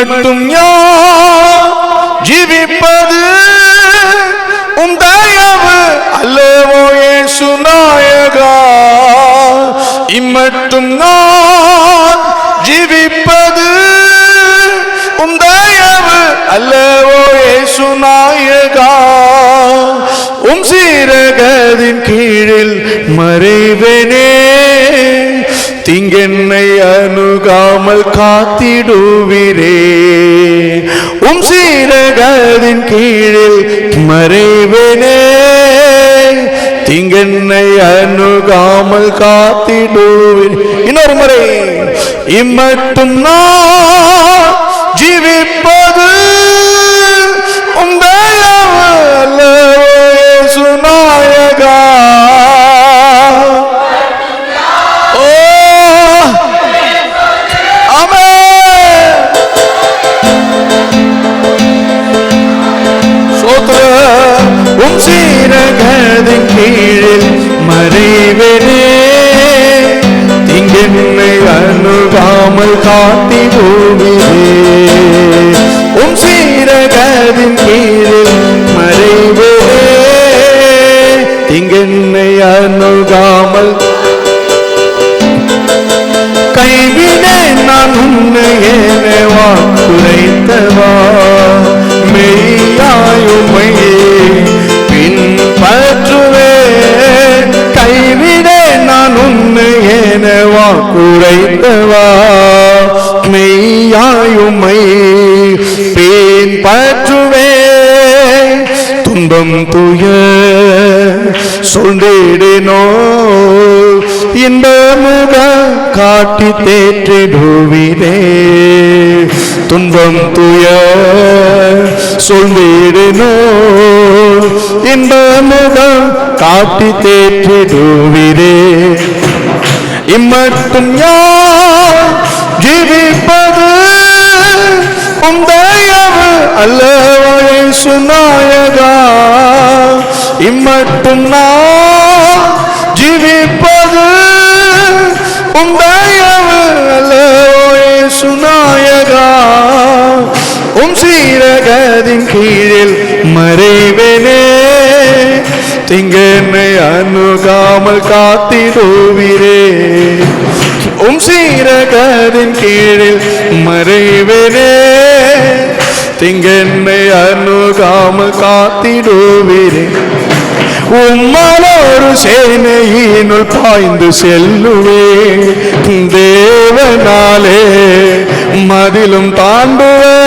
இம்மட்டும் யார் ஜீவிப்பது உம் தயவு அல்லவோ இயேசு நாயகா. இம்மட்டும் நான் ஜீவிப்பது உம் தயவு அல்லவோ இயேசு நாயகா. உம் சீரகத்தின் கீழில் மறைவேனே, தீங்கென்னை அணுகாமல் காத்திடுவீரே. உம் சீரகத்தின் கீழில் மறைவேனே, தீங்கென்னை அணுகாமல் காத்திடுவீரே. இன்னொரு முறை, இம்மட்டும் நான் ஜீவிப்பது உம் தயவு அல்லவோ இயேசு நாயகா. உம் சீரகத்தின் கீழில் மறைவேனே, தீங்கென்னை அணுகாமல் காத்திடுவீரே. உம் சீரகத்தின் கீழில் மறைவேனே, தீங்கென்னை அணுகாமல். கைவினேன் நான் உன்னை என வாக்குரைத்தவா, மெய்யாயுமை பின்பற்றுவேன். கைவிடேன் நான் உன்னை என வாக்குரைத்தவா, மெய்யாயுமை பின்பற்றுவேன். துன்பம் துயர் சொல்லிடினோ, இந்த முக காட்டி தேற்றிடுவீரே. துன்பம் துயர் சொல்லிடினோ, இந்த முகம் காட்டி தேற்றிடுவீரே. இம்மட்டும் யார் ஜீவிப்பது உம் தயவு அல்லவோ இயேசு நாயகா. இம்மட்டும் நான் ஜீவிப்பது உம் தயவு அல்லவோ இயேசு நாயகா. உம் சீரகத்தின் கீழில் மறைவேனே, தீங்கென்னை அணுகாமல் காத்திடுவீரே. உம் சீரகத்தின் கீழில் மறைவேனே, தீங்கென்னை அணுகாமல் காத்திடுவீரே. உம்மலோரு சேனையினுள் பாய்ந்து செல்லுவே, தேவனாலே மதிலும் தாண்டுவே.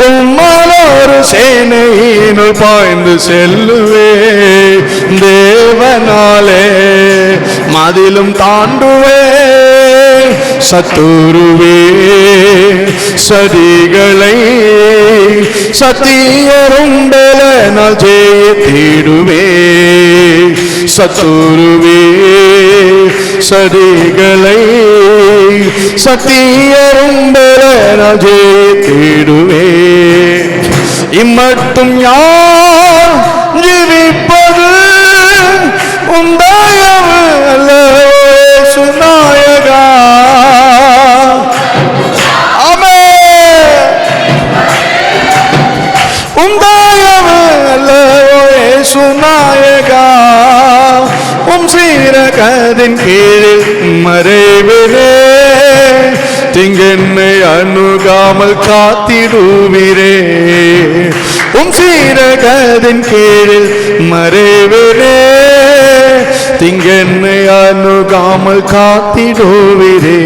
உம்மலோரு சேனையினுள் பாய்ந்து செல்லுவே, தேவனாலே மதிலும் தாண்டுவே. சத்துருவே சதிகளை சத்தியருண்டனால் ஜெயித்திடுவே. சத்துருவே சதிகளை சத்தியருண்டனால் ஜெயித்திடுவே. இம்மட்டும் யார் ஜீவிப்பது உம் தயவு அல்லவோ இயேசு நாயகா. உம் தயவு அல்லவோ இயேசு நாயகா. உம் சீரகத்தின் கீழில் மறைவேனே, தீங்கென்னை அணுகாமல் காத்திடுவீரே. உம் சீரகத்தின் கீழில் மறைவேனே, தீங்கென்னை அணுகாமல் காத்திடுவீரே.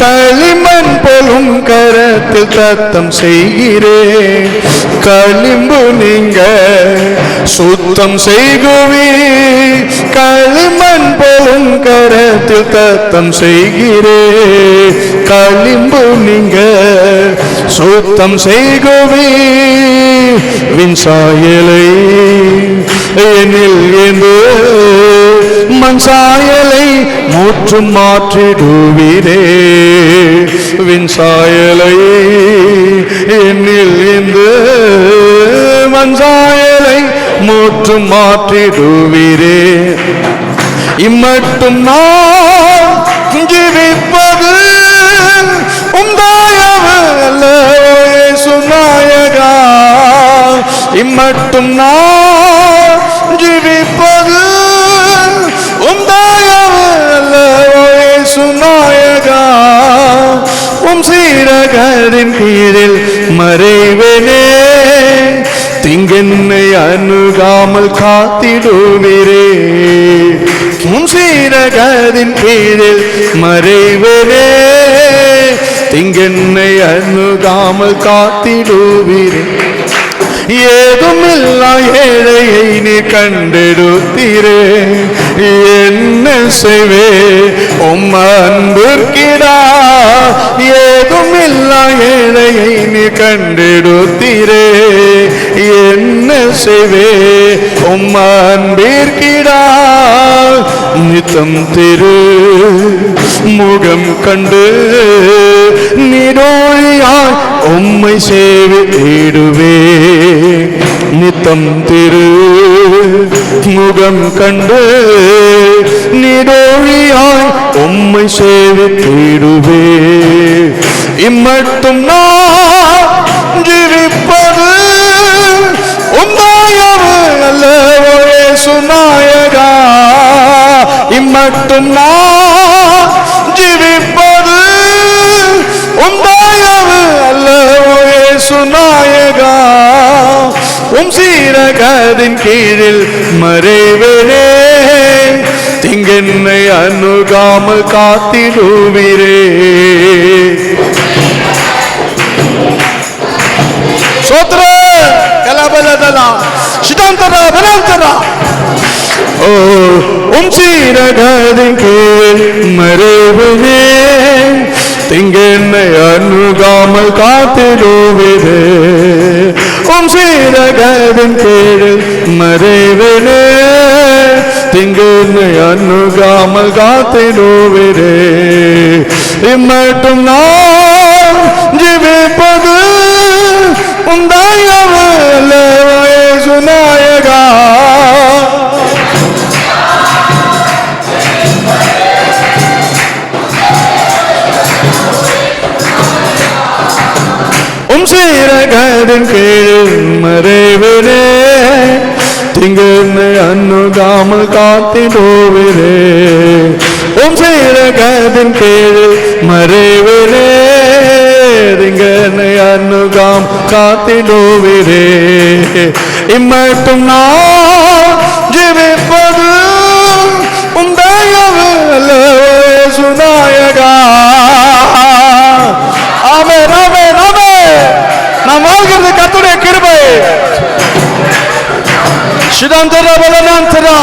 களிமண் போலும் கரத்தில் தத்தம் செய்கிறே, களிம்பு நீங்க சுத்தம் செய்குவி. களிமண் போலும் கரத்தில் தத்தம் செய்கிறே, களிம்பு நீங்க சுத்தம் செய்குவி. விண்சாயலை என்னில் என்று மண் சாயலை முற்றும் மாற்றிடுவீரே. விண்சாயலை என்னில் என்று மண் சாயலை முற்றும் மாற்றிடுவீரே. இம்மட்டும் நான் ஜீவிப்பது உம் தயவு சீரகதின் கீழில் மறைவனே, திங்கென்னை அணுகாமல் காத்திடுவீரே. உம் சீரகதின் கீழில் மறைவனே, திங்கென்னை அணுகாமல் காத்திடுவீரே. ஏதுமில்லா ஏழையை நீ கண்டெடுத்தீரே, என்ன செய்வே உம் அன்பிற்கிடா. ஏதுமில்லா ஏழையை நீ கண்டெடுத்தீரே, என்ன செய்வே உம் அன்பிற்கிடா. நித்தம் திரு முகம் கண்டு நீடோழியாய் உம்மை சேவித்திடுவே. நித்தம் திரு முகம் கண்டு நீடோழியாய் உம்மை சேவித்திடுவே. இம்மட்டும் நான் ஜீவிப்பது உம்மாயவு அல்லவோ இயேசு நாயகா. இம்மட்டும் நான் ஜீவிப்பது உம்மாயவு அல்லவோ இயேசு நாயகா. உம் சீரகதின் கீழில் மறைவனே, திங்கென்னை அணுகாமல் காத்திடுவீரே. சோத்ர கலபலதலா சிதாந்தரா பலந்தரா. ஓ உம் சீரகதின் கீழில் மறைவனே, திங்கென்னை அணுகாமல் காத்திடுவீரே. உம் சீரகதின் கீழில் மறைவனே, திங்கென்னை அணுகாமல் காத்திடுவீரே. இம்மட்டும் நான் ஜீவிப்பது உம்மாயவு அல்லவோ இயேசு நாயகா. உம் சீரகதின் கீழில் மறைவனே, திங்கென்னை அணுகாமல் காத்திடுவீரே. உம் சீரகதின் கீழில் மறைவனே, திங்கென்னை அணுகாம் காத்திடுவீரே. இம்மட்டும் நான் ஜீவிப்பது உம்மாயவு அல்லவோ இயேசு நாயகா. ஆமென் ஆமென் ஆமென். நாம் வாழ்கிறது கர்த்தருடைய கிருபை. சிதாந்தரா பலனாந்தரா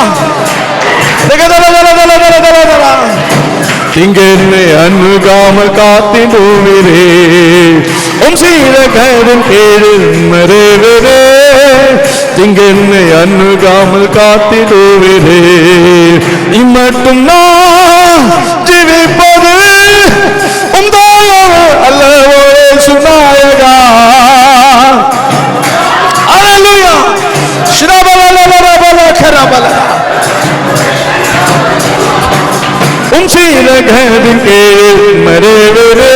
தகதலதலதலதலதலதலா. திங்கென்னை அணுகாமல் காத்திடுவீரே. உம் சீரகதின் கீழில் மறைவனே, திங்கென்னை அணுகாமல் காத்திடுவீரே. இம்மட்டும் நான் ஜீவிப்பது உம்மாயவு அல்லவோ இயேசு நாயகா. அல்லேலூயா. உம் சீரகதின் கீழில் மறைவனே,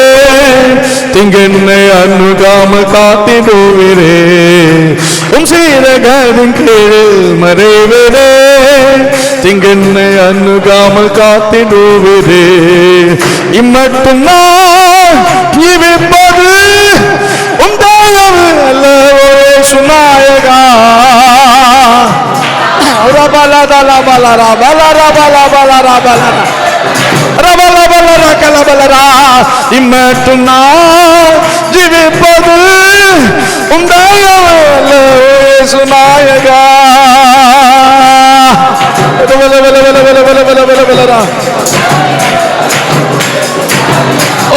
திங்கென்னை அணுகாமல் காத்திடுவீரே. உம் சீரகதின் கீழில் மறைவனே, திங்கென்னை அணுகாமல் காத்திடுவீரே. இம்மட்டும் நான் ஜீவிப்பது உம்மாயவு அல்லவோ இயேசு நாயகா. இம்மட்டும் நான் ஜீவிப்பது உம்மாயவு அல்லவோ இயேசு நாயகா.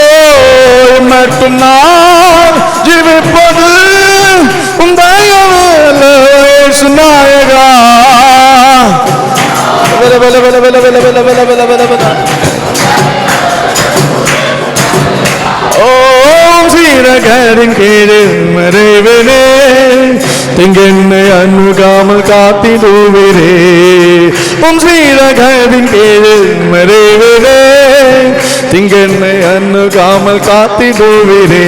ஓ இம்மட்டும் நான் ஜீவிப்பது உம்மாயவு அல்லவோ இயேசு நாயகா. ஓம் சீரகதின் கீழில் மறைவனே, திங்கென்னை அணுகாமல் காத்திடுவீரே. உம் சீரகதின் கீழில் மறைவனே, திங்கென்னை அணுகாமல் காத்திடுவீரே.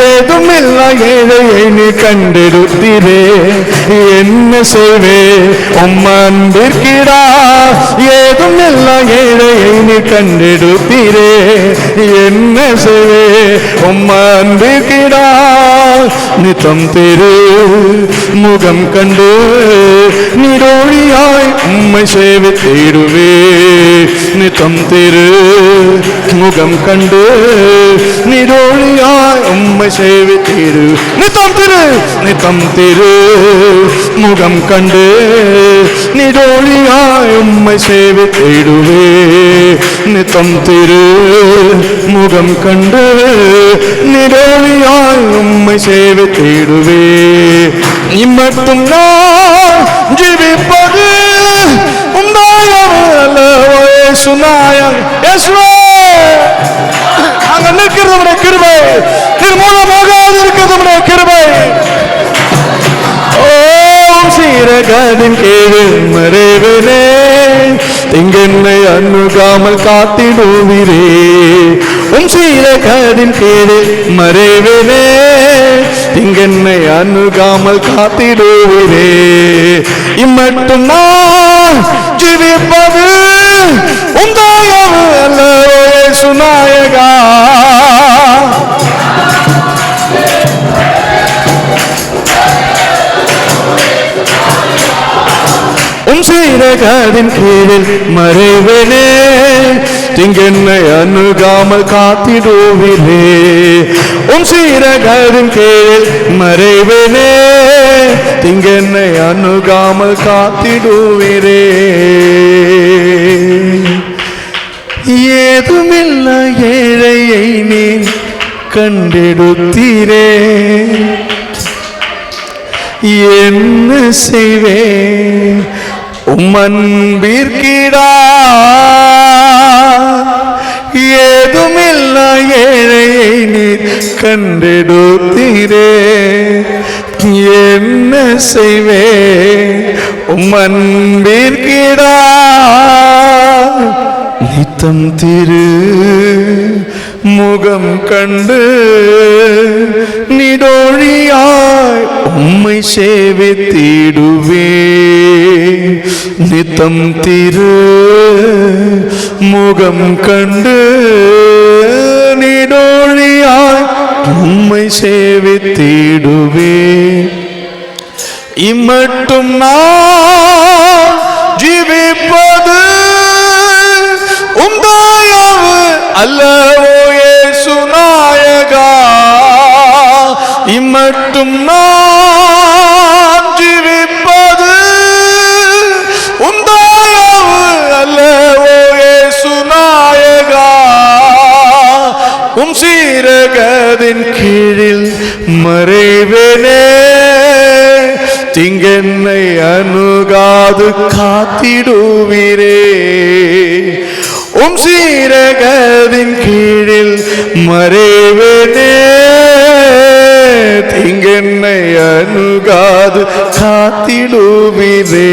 ஏதுமில்ல ஏழையை நீ கண்டெடுத்தீரே, என்ன செய்வே உம் அன்பிற்கிடா. ஏதுமில்ல ஏழையை நீ கண்டெடுத்தீரே, என்ன செய்வே உம் அன்பிற்கிடா. நித்தம் திரு முகம் கண்டு நீடோழியாய் உம்மை சேவித்திடுவே. நித்தம் திரு முகம் கண்டு நீடோழியாய் உம்மை சேவித்திடு. நித்தம் திரு முகம் கண்டு நீடோழியாய் உம்மை சேவித்திடுவே. நித்தம் திரு முகம் கண்டு நீடோழியாய் உம்மை சேவித்திடுவே. இம்மட்டும் நான் ஜீவிப்பது சுனாயம் அங்க நிற்கிறது கிருபை, நிர்மூலமாக இருக்கிறது கிருபை. ஓம் சீரகதின் கீழ் மறைவனே, திங்கென்னை அணுகாமல் காத்திடுவீரே. உம் சீரகதின் கீழ் மறைவனே, திங்கென்னை அணுகாமல் காத்திடுவீரே. இம்மட்டும் நான் ஜீவிப்பது உம் தயவு அல்லவோ இயேசுநாயகா. உம் சீரகதின் கீழில் மறைவனே, திங்கென்னை அணுகாமல் காத்திடுவீரே. உம் சீரகதின் கீழில் மறைவனே, திங்கென்னை அணுகாமல் காத்திடுவீரே. ஏதுமில்ல ஏழையை நீ கண்டெடுத்தீரே, என்ன செய்வே உம் அன்பிற்கிடா. ஏதுமில்ல ஏழையை நீ கண்டெடுத்தீரே, என்ன செய்வே உம் அன்பிற்கிடா. நித்தம் திரு முகம் கண்டு நிடோழியாய் உம்மை சேவித்திடுவே. நித்தம் திரு முகம் கண்டு நிடோழியாய் உம்மை சேவித்திடுவே. இம்மட்டும் நான் ஜீவிப்பது உம் தயவு அல்லவோ இயேசுநாயகா. இம்மட்டும் நான் ஜீவிப்பது உம் தயவு அல்லவோ இயேசுநாயகா. உம் சீரகதின் கீழில் மறைவனே, திங்கென்னை அணுகாது காத்திடுவீரே. உம் சீரகதின் கீழில் மறைவனே, திங்கென்னை அணுகாது காத்திடுவீரே.